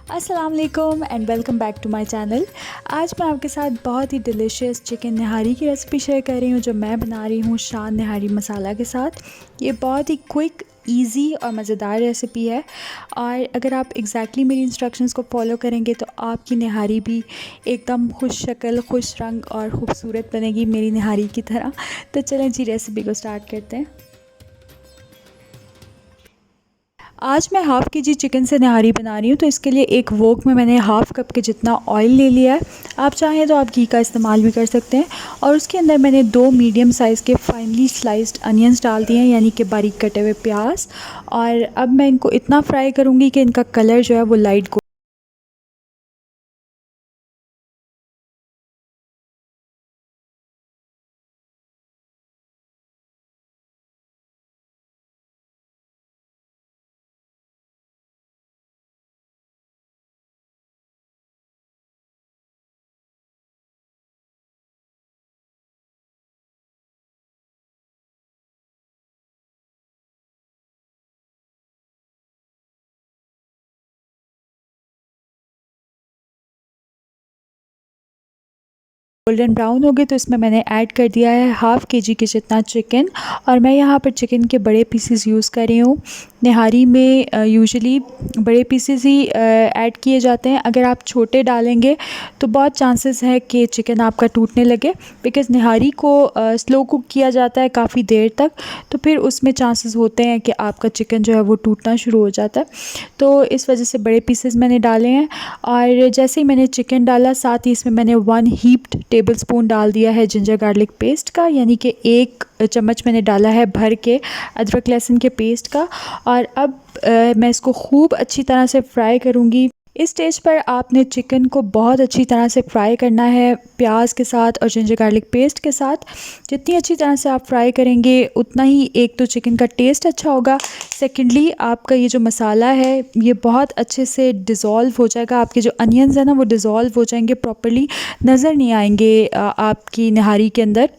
अस्सलाम वालेकुम and welcome back to my channel. आज मैं आपके साथ बहुत ही डिलीशियस चिकन निहारी की रेसिपी शेयर कर रही हूँ जो मैं बना रही हूँ शान निहारी मसाला के साथ। ये बहुत ही क्विक, इजी और मज़ेदार रेसिपी है और अगर आप एग्जैक्टली मेरी इंस्ट्रक्शंस को फॉलो करेंगे तो आपकी निहारी भी एकदम खुश शक्ल, खुश रंग और ख़ूबसूरत बनेगी मेरी निहारी की तरह। तो चलें जी, रेसिपी को स्टार्ट करते हैं। आज मैं हाफ़ के जी चिकन से निहारी बना रही हूँ, तो इसके लिए एक वोक में मैंने हाफ़ कप के जितना ऑयल ले लिया है। आप चाहें तो आप घी का इस्तेमाल भी कर सकते हैं। और उसके अंदर मैंने 2 मीडियम साइज़ के फाइनली स्लाइस्ड अनियंस डाल दिए हैं, यानी कि बारीक कटे हुए प्याज। और अब मैं इनको इतना फ्राई करूँगी कि इनका कलर जो है वो लाइट गोल्डन ब्राउन हो गए तो इसमें मैंने ऐड कर दिया है हाफ़ के जी के जितना चिकन। और मैं यहाँ पर चिकन के बड़े पीसेस यूज़ कर रही हूँ। निहारी में यूजुअली बड़े पीसेस ही ऐड किए जाते हैं। अगर आप छोटे डालेंगे तो बहुत चांसेस है कि चिकन आपका टूटने लगे, बिकॉज़ निहारी को स्लो कुक किया जाता है काफ़ी देर तक, तो फिर उसमें चांसेस होते हैं कि आपका चिकन जो है वो टूटना शुरू हो जाता है। तो इस वजह से बड़े पीसेस मैंने डाले हैं। और जैसे ही मैंने चिकन डाला, साथ ही इसमें मैंने 1 हीप्ड टेबलस्पून डाल दिया है जिंजर गार्लिक पेस्ट का, यानी कि 1 चम्मच मैंने डाला है भर के अदरक लहसुन के पेस्ट का। और अब मैं इसको खूब अच्छी तरह से फ्राई करूँगी। इस स्टेज पर आपने चिकन को बहुत अच्छी तरह से फ्राई करना है प्याज के साथ और जिंजर गार्लिक पेस्ट के साथ। जितनी अच्छी तरह से आप फ्राई करेंगे उतना ही एक तो चिकन का टेस्ट अच्छा होगा, सेकेंडली आपका ये जो मसाला है ये बहुत अच्छे से डिज़ोल्व हो जाएगा। आपके जो अनियंस है ना वो डिज़ोल्व हो जाएंगे, प्रॉपर्ली नज़र नहीं आएंगे आपकी निहारी के अंदर।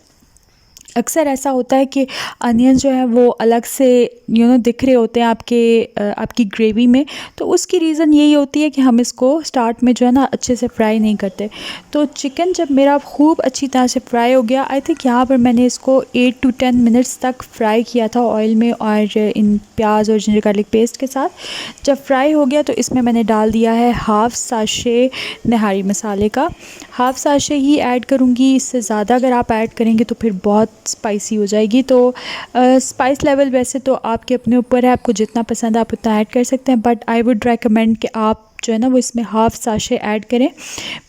अक्सर ऐसा होता है कि अनियंस जो है वो अलग से दिख रहे होते हैं आपकी ग्रेवी में, तो उसकी रीज़न यही होती है कि हम इसको स्टार्ट में जो है ना अच्छे से फ्राई नहीं करते। तो चिकन जब मेरा खूब अच्छी तरह से फ्राई हो गया, आई थिंक यहाँ पर मैंने इसको 8 to 10 मिनट्स तक फ्राई किया था ऑयल में और इन प्याज और जिंजर गार्लिक पेस्ट के साथ। जब फ्राई हो गया तो इसमें मैंने डाल दिया है हाफ़ साशे निहारी मसाले का। हाफ़ साशे ही ऐड करूँगी, इससे ज़्यादा अगर आप ऐड करेंगे तो फिर बहुत स्पाइसी हो जाएगी। तो स्पाइस लेवल वैसे तो आपके अपने ऊपर है, आपको जितना पसंद है आप उतना ऐड कर सकते हैं, बट आई वुड रेकमेंड कि आप जो है ना वो इसमें हाफ़ साशे ऐड करें,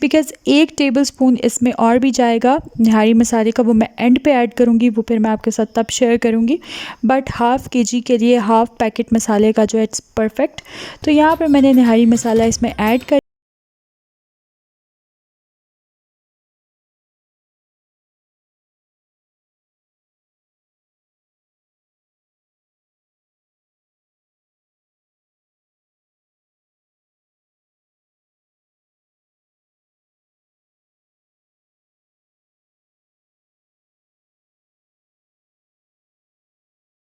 बिकॉज़ 1 टेबलस्पून इसमें और भी जाएगा निहारी मसाले का, वो मैं एंड पे ऐड करूँगी, वो फिर मैं आपके साथ तब शेयर करूँगी। बट हाफ़ के जी के लिए हाफ़ पैकेट मसाले का जो है इट्स परफेक्ट। तो यहाँ पर मैंने निहारी मसाला इसमें ऐड कर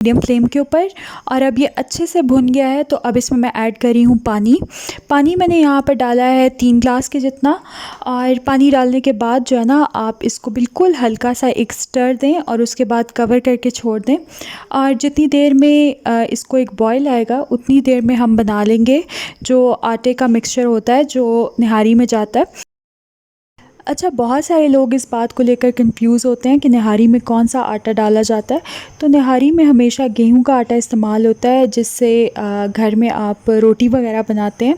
मीडियम फ्लेम के ऊपर। और अब ये अच्छे से भुन गया है तो अब इसमें मैं ऐड कर रही हूँ पानी। पानी मैंने यहाँ पर डाला है 3 ग्लास के जितना। और पानी डालने के बाद जो है ना आप इसको बिल्कुल हल्का सा एक स्टर दें और उसके बाद कवर करके छोड़ दें। और जितनी देर में इसको एक बॉयल आएगा उतनी देर में हम बना लेंगे जो आटे का मिक्सचर होता है जो निहारी में जाता है। अच्छा, बहुत सारे लोग इस बात को लेकर कंफ्यूज होते हैं कि निहारी में कौन सा आटा डाला जाता है। तो निहारी में हमेशा गेहूं का आटा इस्तेमाल होता है, जिससे घर में आप रोटी वगैरह बनाते हैं।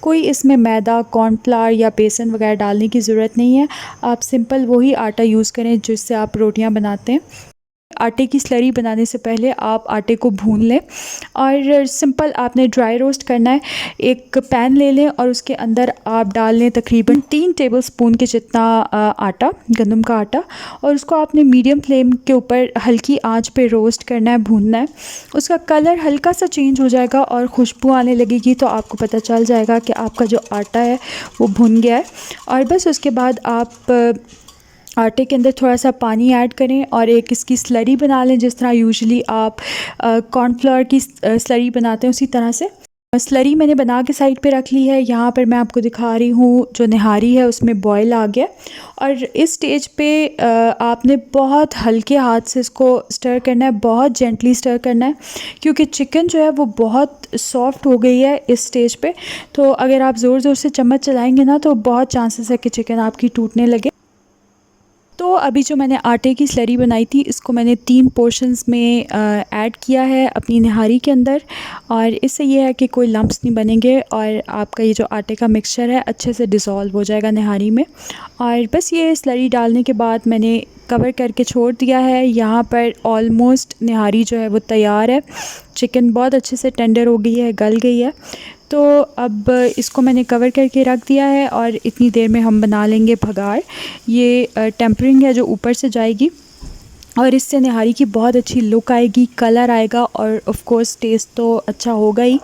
कोई इसमें मैदा, कॉर्नफ्लावर या बेसन वगैरह डालने की ज़रूरत नहीं है। आप सिंपल वही आटा यूज़ करें जिससे आप रोटियां बनाते हैं। आटे की स्लरी बनाने से पहले आप आटे को भून लें और सिंपल आपने ड्राई रोस्ट करना है। एक पैन ले लें और उसके अंदर आप डाल लें तकरीबन 3 टेबलस्पून के जितना आटा, गंदम का आटा। और उसको आपने मीडियम फ्लेम के ऊपर हल्की आंच पे रोस्ट करना है, भूनना है। उसका कलर हल्का सा चेंज हो जाएगा और खुशबू आने लगेगी तो आपको पता चल जाएगा कि आपका जो आटा है वो भुन गया है। और बस उसके बाद आप आटे के अंदर थोड़ा सा पानी ऐड करें और एक इसकी स्लरी बना लें, जिस तरह यूजुअली आप कॉर्नफ्लोर की स्लरी बनाते हैं उसी तरह से। स्लरी मैंने बना के साइड पे रख ली है। यहाँ पर मैं आपको दिखा रही हूँ जो निहारी है उसमें बॉयल आ गया, और इस स्टेज पे आपने बहुत हल्के हाथ से इसको स्टर करना है, बहुत जेंटली स्टर करना है, क्योंकि चिकन जो है वो बहुत सॉफ्ट हो गई है इस स्टेज पे। तो अगर आप ज़ोर ज़ोर से चम्मच चलाएंगे ना तो बहुत चांसेस है कि चिकन आपकी टूटने लगे। तो अभी जो मैंने आटे की स्लरी बनाई थी इसको मैंने 3 पोर्शंस में ऐड किया है अपनी निहारी के अंदर, और इससे ये है कि कोई लम्प्स नहीं बनेंगे और आपका ये जो आटे का मिक्सचर है अच्छे से डिज़ोल्व हो जाएगा निहारी में। और बस ये स्लरी डालने के बाद मैंने कवर करके छोड़ दिया है। यहाँ पर ऑलमोस्ट निहारी जो है वो तैयार है। चिकन बहुत अच्छे से टेंडर हो गई है, गल गई है। तो अब इसको मैंने कवर करके रख दिया है और इतनी देर में हम बना लेंगे भगार। ये टेम्परिंग है जो ऊपर से जाएगी और इससे निहारी की बहुत अच्छी लुक आएगी, कलर आएगा और ऑफ़ कोर्स टेस्ट तो अच्छा होगा ही।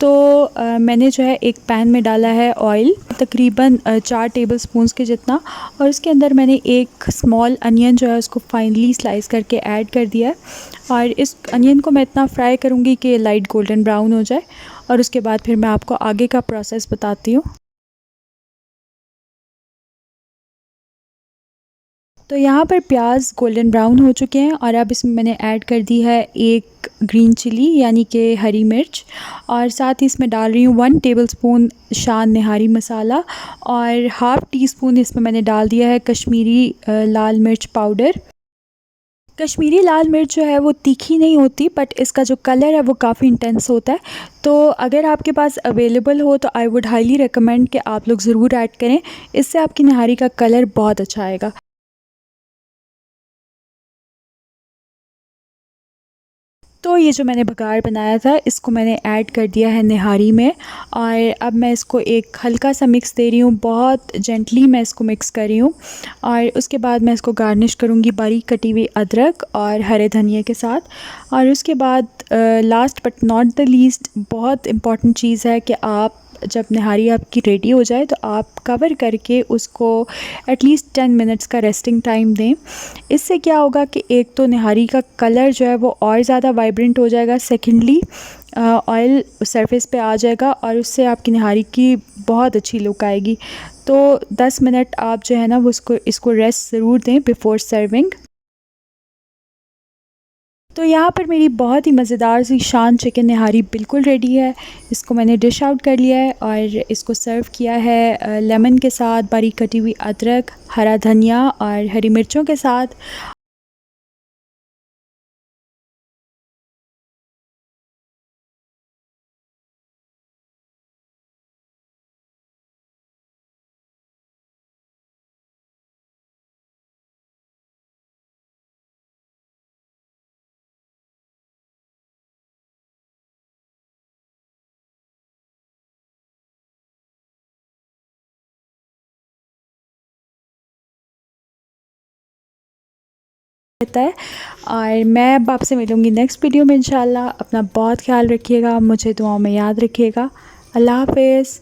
तो मैंने जो है एक पैन में डाला है ऑयल, तकरीबन 4 टेबलस्पून्स के जितना, और उसके अंदर मैंने एक स्मॉल अनियन जो है उसको फाइनली स्लाइस करके ऐड कर दिया है। और इस अनियन को मैं इतना फ्राई करूँगी कि लाइट गोल्डन ब्राउन हो जाए, और उसके बाद फिर मैं आपको आगे का प्रोसेस बताती हूँ। तो यहाँ पर प्याज गोल्डन ब्राउन हो चुके हैं और अब इसमें मैंने ऐड कर दी है एक ग्रीन चिली यानी कि हरी मिर्च, और साथ ही इसमें डाल रही हूँ 1 टेबलस्पून शान निहारी मसाला, और हाफ़ टी स्पून इसमें मैंने डाल दिया है कश्मीरी लाल मिर्च पाउडर। कश्मीरी लाल मिर्च जो है वो तीखी नहीं होती, बट इसका जो कलर है वो काफ़ी इंटेंस होता है। तो अगर आपके पास अवेलेबल हो तो आई वुड हाईली रिकमेंड कि आप लोग ज़रूर ऐड करें, इससे आपकी निहारी का कलर बहुत अच्छा आएगा। तो ये जो मैंने बघार बनाया था इसको मैंने ऐड कर दिया है निहारी में, और अब मैं इसको एक हल्का सा मिक्स दे रही हूँ, बहुत जेंटली मैं इसको मिक्स कर रही हूँ। और उसके बाद मैं इसको गार्निश करूँगी बारीक कटी हुई अदरक और हरे धनिया के साथ। और उसके बाद last but not the least बहुत इम्पॉर्टेंट चीज़ है कि आप जब निहारी आपकी रेडी हो जाए तो आप कवर करके उसको एटलीस्ट 10 मिनट्स का रेस्टिंग टाइम दें। इससे क्या होगा कि एक तो निहारी का कलर जो है वो और ज़्यादा वाइब्रेंट हो जाएगा, सेकेंडली ऑयल सरफेस पे आ जाएगा और उससे आपकी निहारी की बहुत अच्छी लुक आएगी। तो 10 मिनट आप जो है ना वो इसको रेस्ट ज़रूर दें बिफ़ोर सर्विंग। तो यहाँ पर मेरी बहुत ही मज़ेदार सी शान चिकन निहारी बिल्कुल रेडी है। इसको मैंने डिश आउट कर लिया है और इसको सर्व किया है लेमन के साथ, बारीक कटी हुई अदरक, हरा धनिया और हरी मिर्चों के साथ। रहता है। और मैं अब आपसे मिलूँगी नेक्स्ट वीडियो में इंशाल्लाह। अपना बहुत ख्याल रखिएगा, मुझे दुआओं में याद रखिएगा। अल्लाह हाफ़िज़।